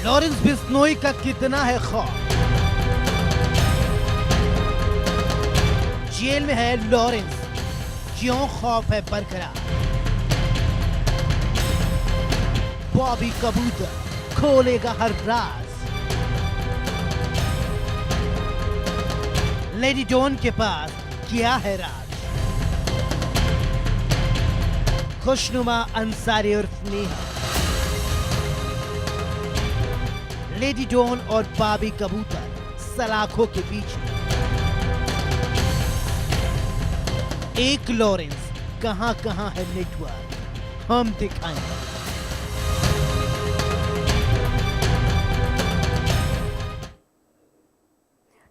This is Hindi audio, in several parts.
लॉरेंस बिश्नोई का कितना है खौफ। जेल में है लॉरेंस, क्यों खौफ है बरकरार। बॉबी कबूतर खोलेगा हर राज। लेडी डॉन के पास क्या है राज। खुशनुमा अंसारी उर्फ नेहा, लेडी डॉन और बॉबी कबूतर सलाखों के पीछे। एक लॉरेंस कहां कहां है नेटवर्क, हम दिखाएंगे।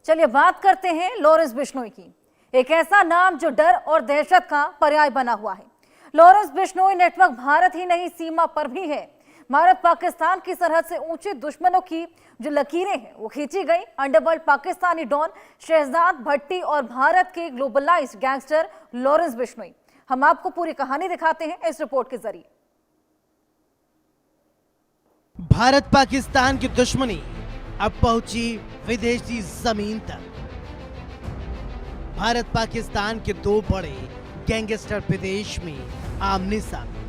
चलिए बात करते हैं लॉरेंस बिश्नोई की। एक ऐसा नाम जो डर और दहशत का पर्याय बना हुआ है। लॉरेंस बिश्नोई नेटवर्क भारत ही नहीं, सीमा पर भी है। भारत पाकिस्तान की सरहद से ऊंचे दुश्मनों की जो लकीरें हैं वो खींची गई। अंडरवर्ल्ड पाकिस्तानी डॉन शहजाद भट्टी और भारत के ग्लोबलाइज्ड गैंगस्टर लॉरेंस बिश्नोई। हम आपको पूरी कहानी दिखाते हैं इस रिपोर्ट के जरिए। भारत पाकिस्तान की दुश्मनी अब पहुंची विदेशी जमीन तक। भारत पाकिस्तान के दो बड़े गैंगस्टर विदेश में आमने सामने।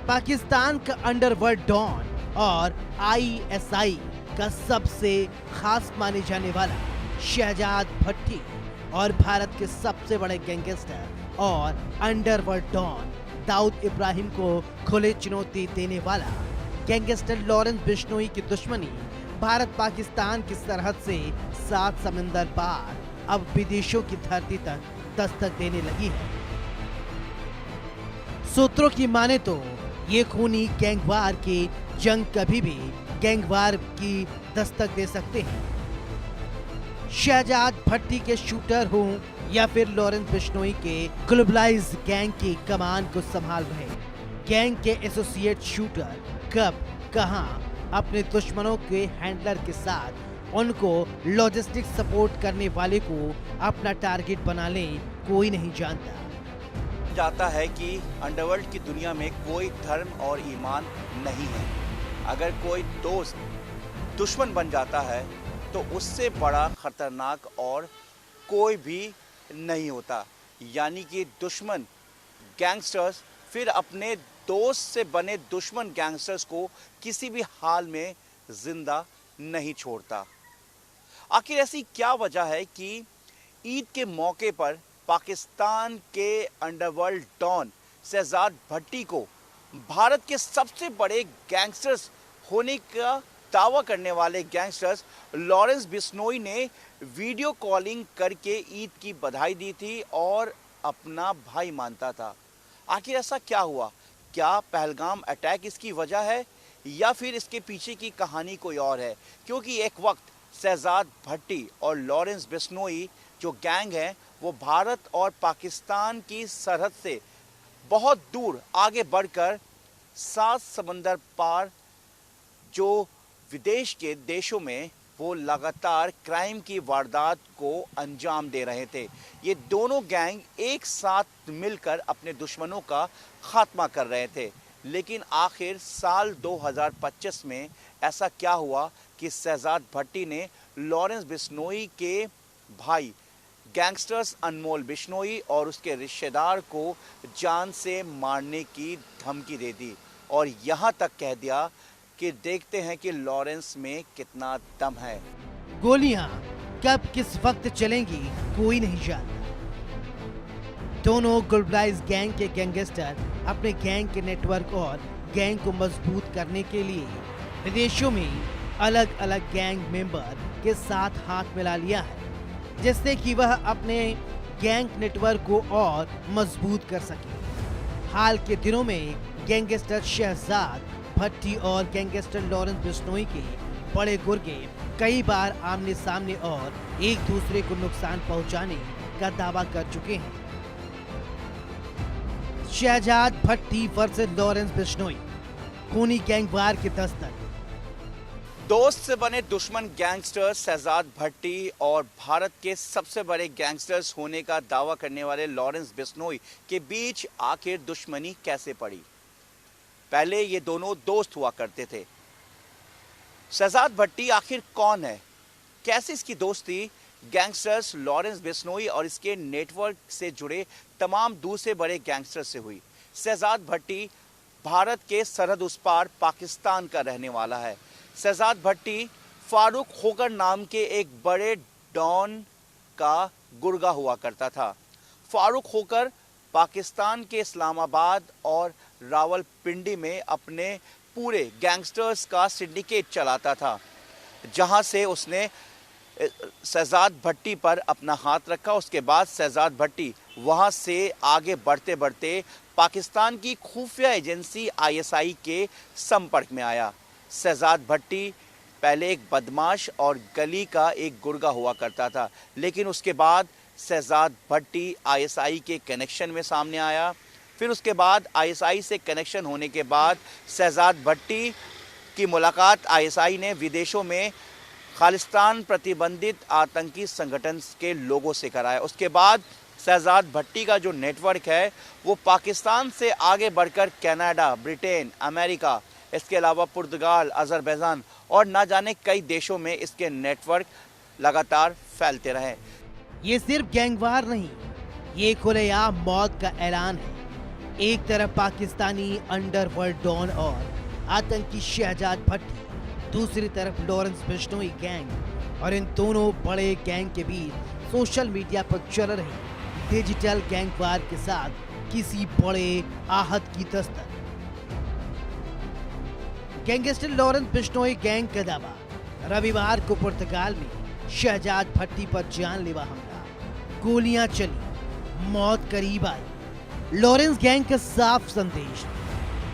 पाकिस्तान का अंडरवर्ल्ड डॉन और आईएसआई का सबसे खास माने जाने वाला शहजाद भट्टी और भारत के सबसे बड़े गैंगस्टर और अंडरवर्ल्ड डॉन दाऊद इब्राहिम को खुले चुनौती देने वाला गैंगस्टर लॉरेंस बिश्नोई की दुश्मनी भारत पाकिस्तान की सरहद से 7 समंदर पार अब विदेशों की धरती तक दस्तक देने लगी है। सूत्रों की माने तो ये खूनी गैंगवार की जंग कभी भी गैंगवार की दस्तक दे सकते हैं। शहजाद भट्टी के शूटर हों या फिर लॉरेंस बिश्नोई के ग्लोबलाइज्ड गैंग की कमान को संभाल रहे गैंग के एसोसिएट शूटर कब कहां अपने दुश्मनों के हैंडलर के साथ उनको लॉजिस्टिक सपोर्ट करने वाले को अपना टारगेट बना ले, कोई नहीं जानता। जाता है कि अंडरवर्ल्ड की दुनिया में कोई धर्म और ईमान नहीं है। अगर कोई दोस्त दुश्मन बन जाता है तो उससे बड़ा खतरनाक और कोई भी नहीं होता। यानी कि दुश्मन गैंगस्टर्स फिर अपने दोस्त से बने दुश्मन गैंगस्टर्स को किसी भी हाल में जिंदा नहीं छोड़ता। आखिर ऐसी क्या वजह है कि ईद के मौके पर पाकिस्तान के अंडरवर्ल्ड डॉन शहजाद भट्टी को भारत के सबसे बड़े गैंगस्टर्स होने का दावा करने वाले गैंगस्टर्स लॉरेंस बिश्नोई ने वीडियो कॉलिंग करके ईद की बधाई दी थी और अपना भाई मानता था। आखिर ऐसा क्या हुआ? क्या पहलगाम अटैक इसकी वजह है या फिर इसके पीछे की कहानी कोई और है? क्योंकि एक वक्त शहजाद भट्टी और लॉरेंस बिश्नोई जो गैंग है वो भारत और पाकिस्तान की सरहद से बहुत दूर आगे बढ़कर 7 समंदर पार जो विदेश के देशों में वो लगातार क्राइम की वारदात को अंजाम दे रहे थे। ये दोनों गैंग एक साथ मिलकर अपने दुश्मनों का खात्मा कर रहे थे। लेकिन आखिर साल 2025 में ऐसा क्या हुआ कि शहजाद भट्टी ने लॉरेंस बिश्नोई के भाई गैंगस्टर्स अनमोल बिश्नोई और उसके रिश्तेदार को जान से मारने की धमकी दे दी और यहाँ तक कह दिया कि देखते हैं कि लॉरेंस में कितना दम है। गोलियां कब किस वक्त चलेंगी कोई नहीं जानता। दोनों ग्लोबलाइज्ड गैंग के गैंगस्टर अपने गैंग के नेटवर्क और गैंग को मजबूत करने के लिए विदेशों में अलग अलग गैंग मेंबर के साथ हाथ मिला लिया है, जिससे कि वह अपने गैंग नेटवर्क को और मजबूत कर सके। हाल के दिनों में गैंगस्टर शहजाद भट्टी और गैंगस्टर लॉरेंस बिश्नोई के बड़े गुर्गे कई बार आमने सामने और एक दूसरे को नुकसान पहुंचाने का दावा कर चुके हैं। शहजाद भट्टी वर्सेस लॉरेंस बिश्नोई, खूनी गैंगवार की दस्तक। दोस्त से बने दुश्मन गैंगस्टर शहजाद भट्टी और भारत के सबसे बड़े गैंगस्टर्स होने का दावा करने वाले लॉरेंस बिश्नोई के बीच आखिर दुश्मनी कैसे पड़ी? पहले ये दोनों दोस्त हुआ करते थे, शहजाद भट्टी आखिर कौन है, कैसे इसकी दोस्ती गैंगस्टर्स लॉरेंस बिश्नोई और इसके नेटवर्क से जुड़े तमाम दूसरे बड़े गैंगस्टर्स से हुई। शहजाद भट्टी भारत के सरहद उस पार पाकिस्तान का रहने वाला है। शहजाद भट्टी फारूक खोकर नाम के एक बड़े डॉन का गुर्गा हुआ करता था। फारूक खोकर पाकिस्तान के इस्लामाबाद और रावलपिंडी में अपने पूरे गैंगस्टर्स का सिंडिकेट चलाता था, जहां से उसने शहजाद भट्टी पर अपना हाथ रखा। उसके बाद शहजाद भट्टी वहां से आगे बढ़ते बढ़ते पाकिस्तान की खुफिया एजेंसी ISI के संपर्क में आया। शहजाद भट्टी पहले एक बदमाश और गली का एक गुर्गा हुआ करता था, लेकिन उसके बाद शहजाद भट्टी ISI के कनेक्शन में सामने आया। फिर उसके बाद ISI से कनेक्शन होने के बाद शहजाद भट्टी की मुलाकात ISI ने विदेशों में खालिस्तान प्रतिबंधित आतंकी संगठन के लोगों से कराया। उसके बाद शहजाद भट्टी का जो नेटवर्क है वो पाकिस्तान से आगे बढ़कर कनाडा, ब्रिटेन, अमेरिका, इसके अलावा पुर्तगाल, अजरबैजान और ना जाने कई देशों में इसके नेटवर्क लगातार फैलते रहे। ये सिर्फ गैंगवार नहीं, ये खुलेआम मौत का ऐलान है। एक तरफ पाकिस्तानी अंडरवर्ल्ड डॉन और आतंकी शहजाद भट्टी, दूसरी तरफ लॉरेंस बिश्नोई गैंग, और इन दोनों बड़े गैंग के बीच सोशल मीडिया पर चल रही डिजिटल गैंगवार के साथ किसी बड़े आहत की Dastak. Gangster Lawrence Bishnoi gang का दावा, रविवार को पुर्तगाल में शहजाद भट्टी पर जानलेवा हमला, गोलियां चली, मौत करीब आई। लॉरेंस गैंग का साफ संदेश,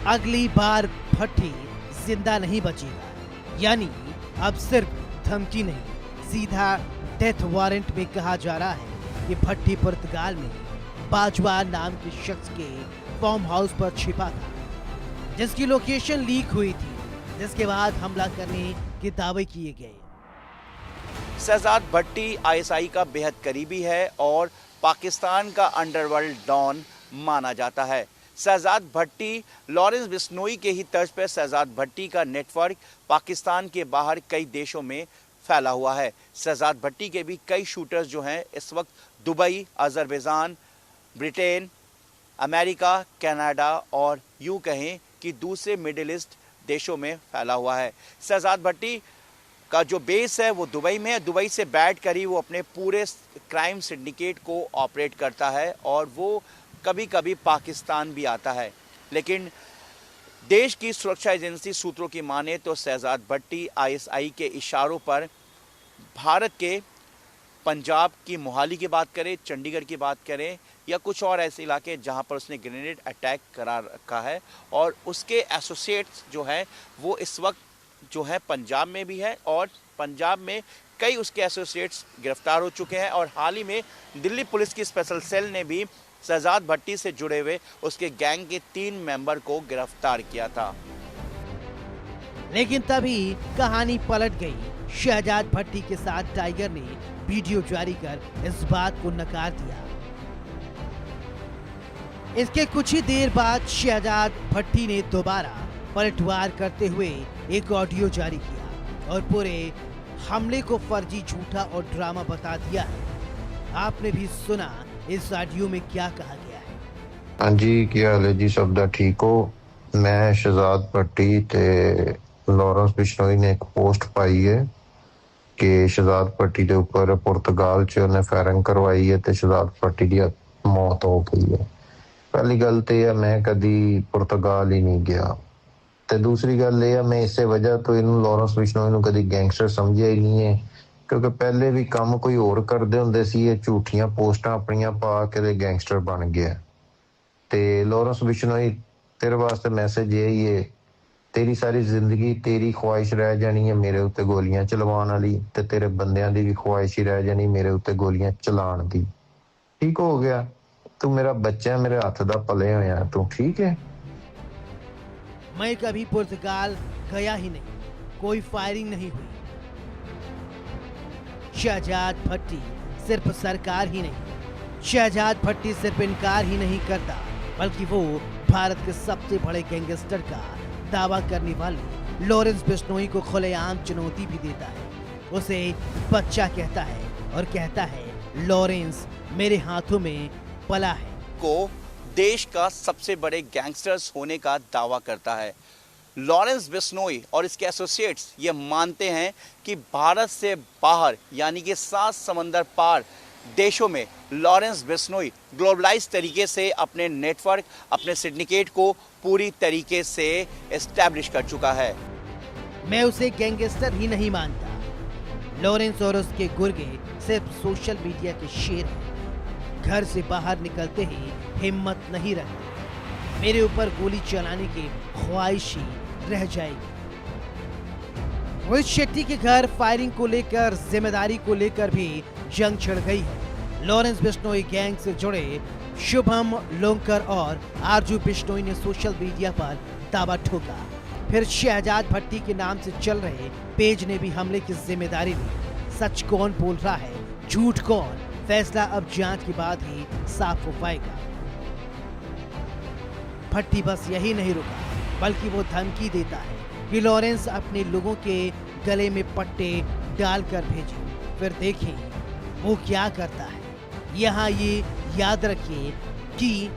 अगली बार भट्टी जिंदा नहीं बचेगा। यानी अब सिर्फ धमकी नहीं, सीधा डेथ वारंट में कहा जा रहा है कि भट्टी पुर्तगाल में बाजवा नाम के शख्स के फार्म हाउस पर छिपा था, जिसकी लोकेशन लीक हुई थी, जिसके बाद हमला करने के दावे किए गए। शहजाद भट्टी ISI का बेहद करीबी है और पाकिस्तान का अंडरवर्ल्ड डॉन माना जाता है। शहजाद भट्टी लॉरेंस बिश्नोई के ही तर्ज पर शहजाद भट्टी का नेटवर्क पाकिस्तान के बाहर कई देशों में फैला हुआ है। शहजाद भट्टी के भी कई शूटर्स जो हैं इस वक्त Dubai, Azerbaijan, Britain, America, Canada और यूं कहें कि दूसरे मिडिल ईस्ट देशों में फैला हुआ है। शहजाद भट्टी का जो बेस है वो दुबई में है। दुबई से बैठ कर ही वो अपने पूरे क्राइम सिंडिकेट को ऑपरेट करता है और वो कभी कभी पाकिस्तान भी आता है। लेकिन देश की सुरक्षा एजेंसी सूत्रों की माने तो शहजाद भट्टी ISI के इशारों पर भारत के पंजाब की मोहाली की बात करें, चंडीगढ़ की बात करें या कुछ और ऐसे इलाके जहां पर उसने ग्रेनेड अटैक करा रखा है, और उसके एसोसिएट्स जो हैं वो इस वक्त जो है पंजाब में भी है और पंजाब में कई उसके एसोसिएट्स गिरफ्तार हो चुके हैं। और हाल ही में दिल्ली पुलिस की स्पेशल सेल ने भी शहजाद भट्टी से जुड़े हुए उसके गैंग के 3 मेंबर को गिरफ्तार किया था। लेकिन तभी कहानी पलट गई। शहजाद भट्टी के साथ टाइगर ने वीडियो जारी कर इस बात को नकार दिया। इसके कुछ ही देर बाद शहजाद भट्टी ने दोबारा पलटवार करते हुए एक ऑडियो जारी किया और पूरे हमले को फर्जी, झूठा और ड्रामा बता दिया है। आपने भी सुना इस ऑडियो में क्या कहा गया है। हाँ जी, क्या हाल है जी, सब दा ठीक हो। मैं शहजाद भट्टी ते लॉरेंस बिश्नोई ने एक पोस्ट पाई है कि शहजाद भट्टी के ऊपर पुर्तगाल च उन्हें फायरिंग करवाई है ते शहजाद भट्टी की मौत हो गई है। पहली गल तो यह मैं कदी पुर्तगाल ही नहीं गया, ते दूसरी गल यह मैं इस वजह तो इन लॉरेंस बिश्नोई कदी गैंगस्टर समझिया ही नहीं है, क्योंकि पहले भी काम कोई और करते होंगे सी, ये झूठियां पोस्टां अपनियां पा के गैंगस्टर बन गया। ते लॉरेंस बिश्नोई तेरे वास्ते मैसेज यही है, तेरी सारी जिंदगी तेरी ख्वाहिश रह जानी है मेरे उत्ते गोलियां चलवाण वाली, ते तेरे बंदियां दी भी ख्वाहिश ही रह जानी मेरे उत्ते गोलियां चलाण दी। ठीक हो गया, तू मेरा बच्चा, मेरे हाथ दा पले होया तू, ठीक है। मैं कभी पुर्तगाल गया ही नहीं, कोई फायरिंग नहीं हुई। शहजाद भट्टी सिर्फ सरकार ही नहीं, शहजाद भट्टी सिर्फ इनकार ही नहीं करता, बल्कि वो भारत के सबसे बड़े गैंगस्टर का दावा करने वाले लॉरेंस बिश्नोई को खुलेआम चुनौती भी देता है। उसे बच्चा कहता है और कहता है लॉरेंस मेरे हाथों में पला है। को देश का सबसे बड़े गैंगस्टर्स होने का दावा करता है। लॉरेंस बिश्नोई और इसके एसोसिएट्स ये मानते हैं कि भारत से बाहर यानी कि 7 समंदर पार देशों में लॉरेंस बिश्नोई ग्लोबलाइज तरीके से अपने नेटवर्क, अपने सिंडिकेट को पूरी तरीके से एस्टैब्लिश कर चुका है। मैं उसे गैंगस्टर ही नहीं मानता। लॉरेंस और उसके गुर्गे सिर्फ सोशल मीडिया के शेर हैं। घर से बाहर निकलते ही हिम्मत नहीं रखते। मेरे ऊपर गोली चलाने की ख्वाहिश ही रह जाएगी। रोहित शेट्टी के घर फायरिंग को लेकर, जिम्मेदारी को लेकर भी जंग छिड़ गई है। लॉरेंस बिश्नोई गैंग से जुड़े शुभम लोंकर और आरजू बिश्नोई ने सोशल मीडिया पर दावा ठोका। फिर शहजाद भट्टी के नाम से चल रहे पेज ने भी हमले की जिम्मेदारी ली। सच कौन बोल रहा है, झूठ कौन, फैसला अब जांच के बाद ही साफ हो पाएगा। भट्टी बस यही नहीं रुका, बल्कि वो धमकी देता है कि लॉरेंस अपने लोगों के गले में पट्टे डालकर भेजे, फिर देखें वो क्या करता है। यहाँ ये याद रखिए कि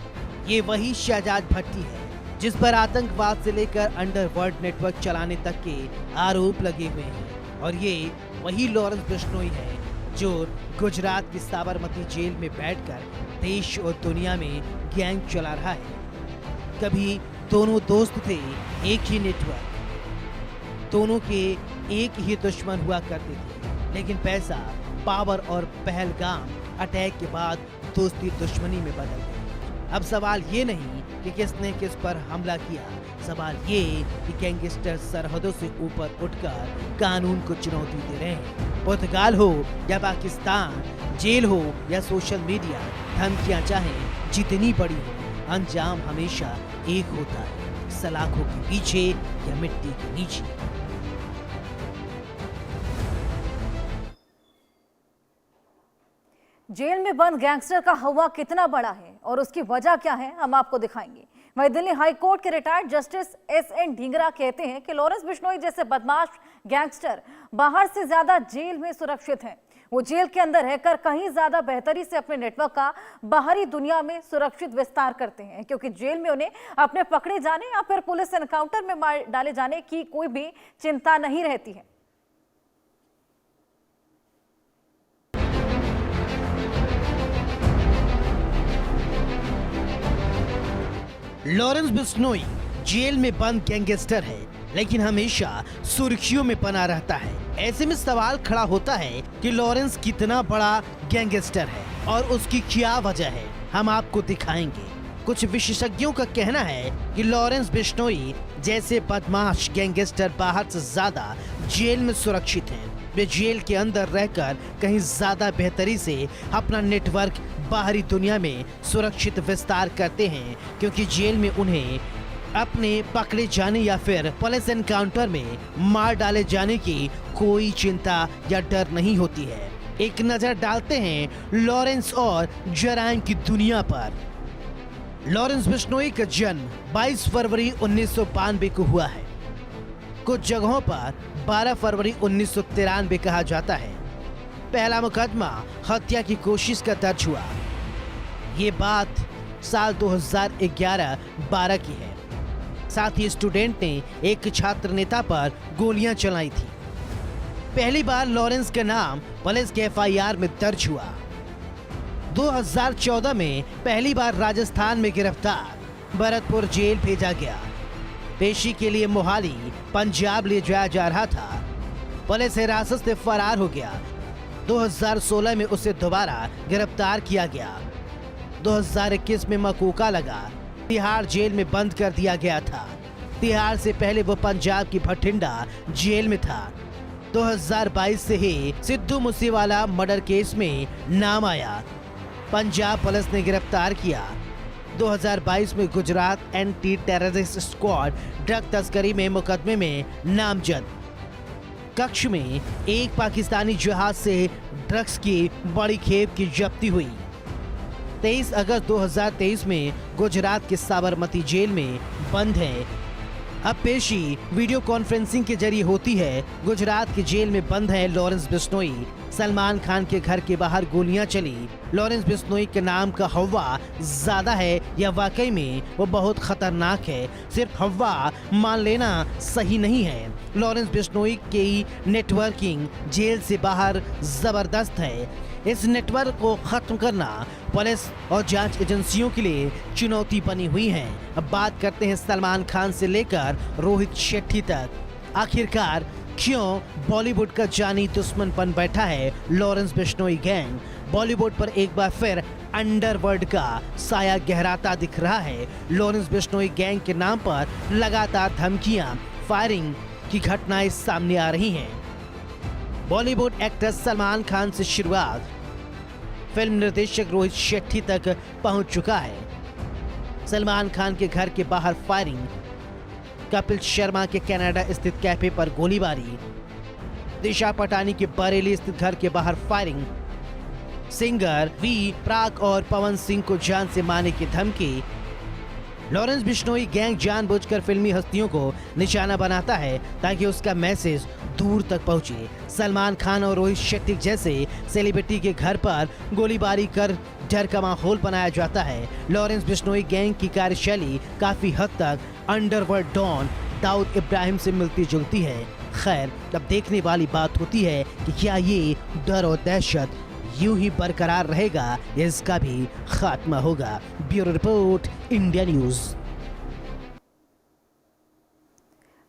ये वही शहजाद भट्टी है जिस पर आतंकवाद से लेकर अंडरवर्ल्ड नेटवर्क चलाने तक के आरोप लगे हुए हैं, और ये वही लॉरेंस बिश्नोई है जो गुजरात की साबरमती जेल में बैठकर देश और दुनिया में गैंग चला रहा है। कभी दोनों दोस्त थे, एक ही नेटवर्क, दोनों के एक ही दुश्मन हुआ करते थे, लेकिन पैसा, पावर और पहलगाम अटैक के बाद दोस्ती दुश्मनी में बदल गई। अब सवाल ये नहीं कि किसने किस पर हमला किया, सवाल ये कि गैंगस्टर सरहदों से ऊपर उठकर कानून को चुनौती दे रहे हैं। पुर्तगाल हो या पाकिस्तान, जेल हो या सोशल मीडिया, धमकियां चाहे जितनी बड़ी हो, अंजाम हमेशा एक होता है, सलाखों के पीछे या मिट्टी के नीचे। जेल में बंद गैंगस्टर का हवा कितना बड़ा है और उसकी वजह क्या है, हम आपको दिखाएंगे। वहीं दिल्ली हाई कोर्ट के रिटायर्ड जस्टिस एस.एन. ढींगरा कहते हैं कि लॉरेंस बिश्नोई जैसे बदमाश गैंगस्टर बाहर से ज्यादा जेल में सुरक्षित हैं। वो जेल के अंदर रहकर कहीं ज्यादा बेहतरी से अपने नेटवर्क का बाहरी दुनिया में सुरक्षित विस्तार करते हैं, क्योंकि जेल में उन्हें अपने पकड़े जाने या फिर पुलिस एनकाउंटर में मार डाले जाने की कोई भी चिंता नहीं रहती है। लॉरेंस बिश्नोई जेल में बंद गैंगस्टर है, लेकिन हमेशा सुर्खियों में बना रहता है। ऐसे में सवाल खड़ा होता है कि लॉरेंस कितना बड़ा गैंगस्टर है और उसकी क्या वजह है, हम आपको दिखाएंगे। कुछ विशेषज्ञों का कहना है कि लॉरेंस बिश्नोई जैसे बदमाश गैंगस्टर बाहर से ज्यादा जेल में सुरक्षित हैं। वे जेल के अंदर रहकर कहीं ज्यादा बेहतरी से अपना नेटवर्क बाहरी दुनिया में सुरक्षित विस्तार करते हैं, क्योंकि जेल में उन्हें अपने पकड़े जाने या फिर पुलिस एनकाउंटर में मार डाले जाने की कोई चिंता या डर नहीं होती है। एक नजर डालते हैं लॉरेंस और जराइम की दुनिया पर। लॉरेंस बिश्नोई का जन्म 22 फरवरी 1992 को हुआ है। कुछ जगहों पर 12 फरवरी 1993 कहा जाता है। पहला मुकदमा हत्या की कोशिश का दर्ज हुआ। ये बात साल 2011-12 की है। साथ ही स्टूडेंट ने एक छात्र नेता पर गोलियां चलाई थी। पहली बार लॉरेंस का नाम पुलिस के एफआईआर में दर्ज हुआ। 2014 में पहली बार राजस्थान में गिरफ्तार, भरतपुर जेल भेजा गया। पेशी के लिए मोहाली, पंजाब ले जाया जा रहा था। पुलिस हिरासत से फरार हो गया। 2016 में उसे दोबारा गिरफ्तार किया गया। 2021 में मकोका लगा, तिहाड़ जेल में बंद कर दिया गया था। तिहाड़ से पहले वो पंजाब की भटिंडा जेल में था। 2022 से ही सिद्धू मूसेवाला मर्डर केस में नाम आया, पंजाब पुलिस ने गिरफ्तार किया। 2022 में Gujarat anti terrorist squad drug तस्करी में मुकदमे में नामजद। कक्ष में एक पाकिस्तानी जहाज से ड्रग्स की बड़ी खेप की जब्ती हुई। 23 अगस्त 2023 में गुजरात के साबरमती जेल में बंद है अब पेशी वीडियो कॉन्फ्रेंसिंग के जरिए होती है। गुजरात की जेल में बंद है लॉरेंस बिश्नोई। सलमान खान के घर के बाहर गोलियां चली। लॉरेंस बिश्नोई के नाम का हवा ज्यादा है या वाकई में वो बहुत खतरनाक है? सिर्फ हवा मान लेना सही नहीं है। लॉरेंस बिश्नोई की नेटवर्किंग जेल से बाहर जबरदस्त है। इस नेटवर्क को खत्म करना पुलिस और जांच एजेंसियों के लिए चुनौती बनी हुई है। अब बात करते हैं सलमान खान से लेकर रोहित शेट्टी तक। आखिरकार क्यों बॉलीवुड का जानी दुश्मन बन बैठा है लॉरेंस बिश्नोई गैंग? बॉलीवुड पर एक बार फिर अंडरवर्ल्ड का साया गहराता दिख रहा है। लॉरेंस बिश्नोई गैंग के नाम पर लगातार धमकियां, फायरिंग की घटनाएं सामने आ रही हैं। बॉलीवुड एक्टर सलमान खान से शुरुआत फिल्म निर्देशक रोहित शेट्टी तक पहुंच चुका है। सलमान खान के घर के बाहर फायरिंग, कपिल शर्मा के कनाडा स्थित कैफे पर गोलीबारी, दिशा पटानी के बरेली स्थित घर के बाहर फायरिंग, सिंगर वी प्राक और पवन सिंह को जान से मारने की धमकी। लॉरेंस बिश्नोई गैंग जानबूझकर फिल्मी हस्तियों को निशाना बनाता है ताकि उसका मैसेज दूर तक पहुंचे। सलमान खान और रोहित शेट्टी जैसे सेलिब्रिटी के घर पर गोलीबारी कर डर का माहौल बनाया जाता है। लॉरेंस बिश्नोई गैंग की कार्यशैली काफी हद तक अंडरवर्ल्ड डॉन दाऊद इब्राहिम से मिलती जुलती है। खैर, अब देखने वाली बात होती है कि क्या ये डर और दहशत यूं ही बरकरार रहेगा या इसका भी खात्मा होगा। Bureau report, India news.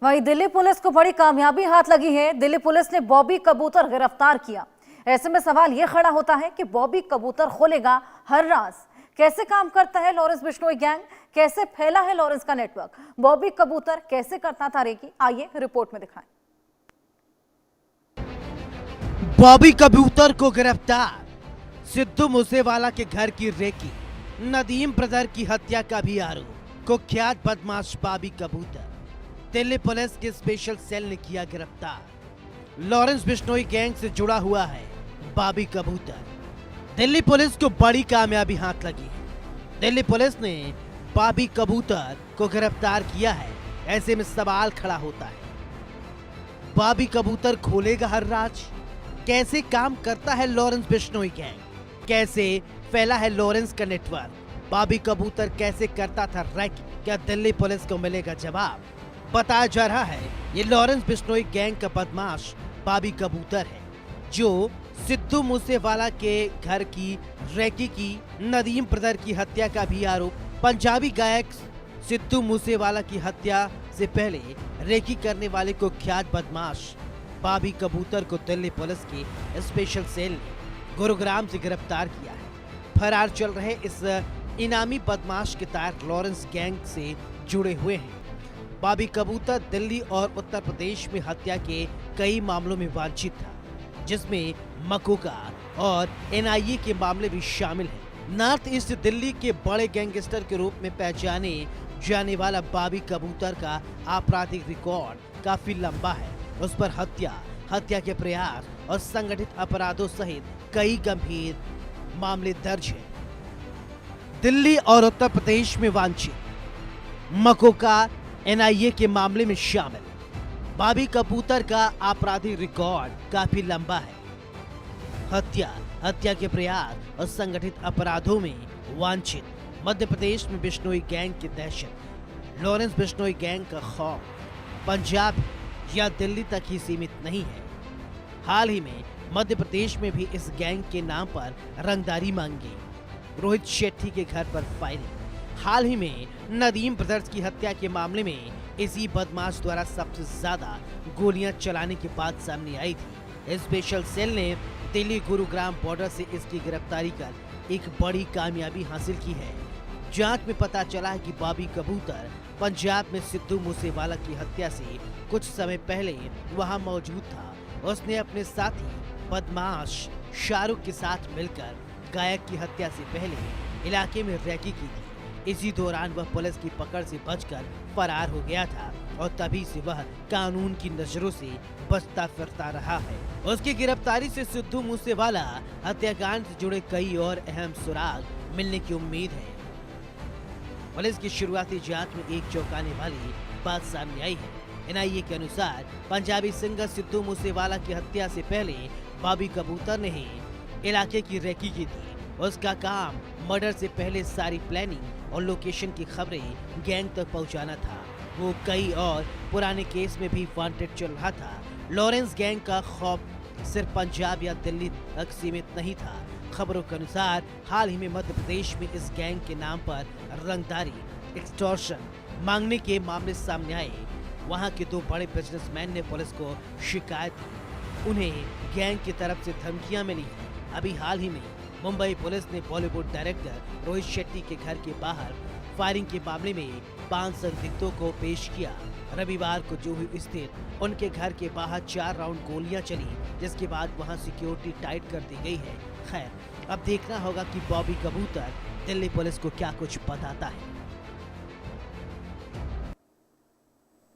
वहीं दिल्ली पुलिस को बड़ी कामयाबी हाथ लगी है। दिल्ली पुलिस ने बॉबी कबूतर गिरफ्तार किया। ऐसे में सवाल यह खड़ा होता है कि बॉबी कबूतर खोलेगा हर राज। कैसे काम करता है लॉरेंस बिश्नोई गैंग? कैसे फैला है लॉरेंस का नेटवर्क? बॉबी कबूतर कैसे करता था रेकी? आइए रिपोर्ट में दिखाएं। बॉबी कबूतर को गिरफ्तार। सिद्धू मूसेवाला के घर की रेकी, नदीम ब्रदर की हत्या का भी आरोप। कुख्यात बदमाश बॉबी कबूतर दिल्ली पुलिस के स्पेशल सेल ने किया गिरफ्तार। लॉरेंस बिश्नोई गैंग से जुड़ा हुआ है बॉबी कबूतर। दिल्ली पुलिस को बड़ी कामयाबी हाथ लगी है। दिल्ली पुलिस ने बॉबी कबूतर को गिरफ्तार किया है। ऐसे में सवाल खड़ा होता है, बॉबी कबूतर खोलेगा हर राज? कैसे काम करता है लॉरेंस बिश्नोई गैंग? कैसे फैला है लॉरेंस का नेटवर्क? बॉबी कबूतर कैसे करता था रैकी? क्या दिल्ली पुलिस को मिलेगा जवाब? बताया जा रहा है ये लॉरेंस बिश्नोई गैंग का बदमाश बॉबी कबूतर है, जो सिद्धू मूसेवाला के घर की रैकी की, नदीम ब्रदर की हत्या का भी आरोप। पंजाबी गायक सिद्धू मूसेवाला की हत्या से पहले रेकी करने वाले को कुख्यात बदमाश बॉबी कबूतर को दिल्ली पुलिस की स्पेशल सेल ने गुरुग्राम से गिरफ्तार किया है। फरार चल रहे इस इनामी बदमाश के तार लॉरेंस गैंग से जुड़े हुए हैं। बॉबी कबूतर दिल्ली और उत्तर प्रदेश में हत्या के कई मामलों में वांछित था, जिसमें मकोका और एनआईए के मामले भी शामिल हैं। नॉर्थ ईस्ट दिल्ली के बड़े गैंगस्टर के रूप में पहचाने जाने वाला बॉबी कबूतर का आपराधिक रिकॉर्ड काफी लंबा है। उस पर हत्या के प्रयास और संगठित अपराधों सहित कई गंभीर मामले दर्ज हैं। दिल्ली और उत्तर प्रदेश में वांछित, मकोका एनआईए के मामले में शामिल। बॉबी कबूतर का आपराधिक रिकॉर्ड काफी लंबा है। हत्या के प्रयास और संगठित अपराधों में वांछित। मध्य प्रदेश में बिश्नोई गैंग की दहशत। लॉरेंस बिश्नोई गैंग का खौफ पंजाब या दिल्ली तक ही सीमित नहीं है। हाल ही में मध्य प्रदेश में भी इस गैंग के नाम पर रंगदारी मांगी। रोहित शेट्टी के घर पर फायरिंग। हाल ही में नदीम ब्रदर्स की हत्या के मामले में इसी बदमाश द्वारा सबसे ज्यादा गोलियां चलाने की बात सामने आई थी। स्पेशल सेल ने दिल्ली गुरुग्राम बॉर्डर से इसकी गिरफ्तारी कर एक बड़ी कामयाबी हासिल की है। जांच में पता चला है कि बॉबी कबूतर पंजाब में सिद्धू मूसेवाला की हत्या से कुछ समय पहले वहां मौजूद था। उसने अपने साथी बदमाश शाहरुख के साथ मिलकर गायक की हत्या से पहले इलाके में रैकी की थी। इसी दौरान वह पुलिस की पकड़ से बचकर फरार हो गया था और तभी से वह कानून की नजरों से बचता फिरता रहा है। उसकी गिरफ्तारी से सिद्धू मूसेवाला हत्याकांड से जुड़े कई और अहम सुराग मिलने की उम्मीद है। पुलिस की शुरुआती जांच में एक चौंकाने वाली बात सामने आई है। एनआईए के अनुसार पंजाबी सिंगर सिद्धू मूसेवाला की हत्या से पहले बॉबी कबूतर ने ही इलाके की रेकी की थी। उसका काम मर्डर से पहले सारी प्लानिंग और लोकेशन की खबरें गैंग तक पहुंचाना था। वो कई और पुराने केस में भी वांटेड चल रहा था। लॉरेंस गैंग का खौफ सिर्फ पंजाब या दिल्ली तक सीमित नहीं था। खबरों के अनुसार हाल ही में मध्य प्रदेश में इस गैंग के नाम पर रंगदारी, एक्सटॉर्शन मांगने के मामले सामने आए। वहां के 2 बड़े बिजनेसमैन ने पुलिस को शिकायत की। उन्हें गैंग की तरफ से धमकियां मिली। अभी हाल ही में मुंबई पुलिस ने बॉलीवुड डायरेक्टर रोहित शेट्टी के घर के बाहर फायरिंग के मामले में 5 संदिग्धों को पेश किया। रविवार को जुहू स्थित उनके घर के बाहर 4 राउंड गोलियां चली, जिसके बाद वहां सिक्योरिटी टाइट कर दी गई है। खैर, अब देखना होगा कि बॉबी कबूतर दिल्ली पुलिस को क्या कुछ बताता है।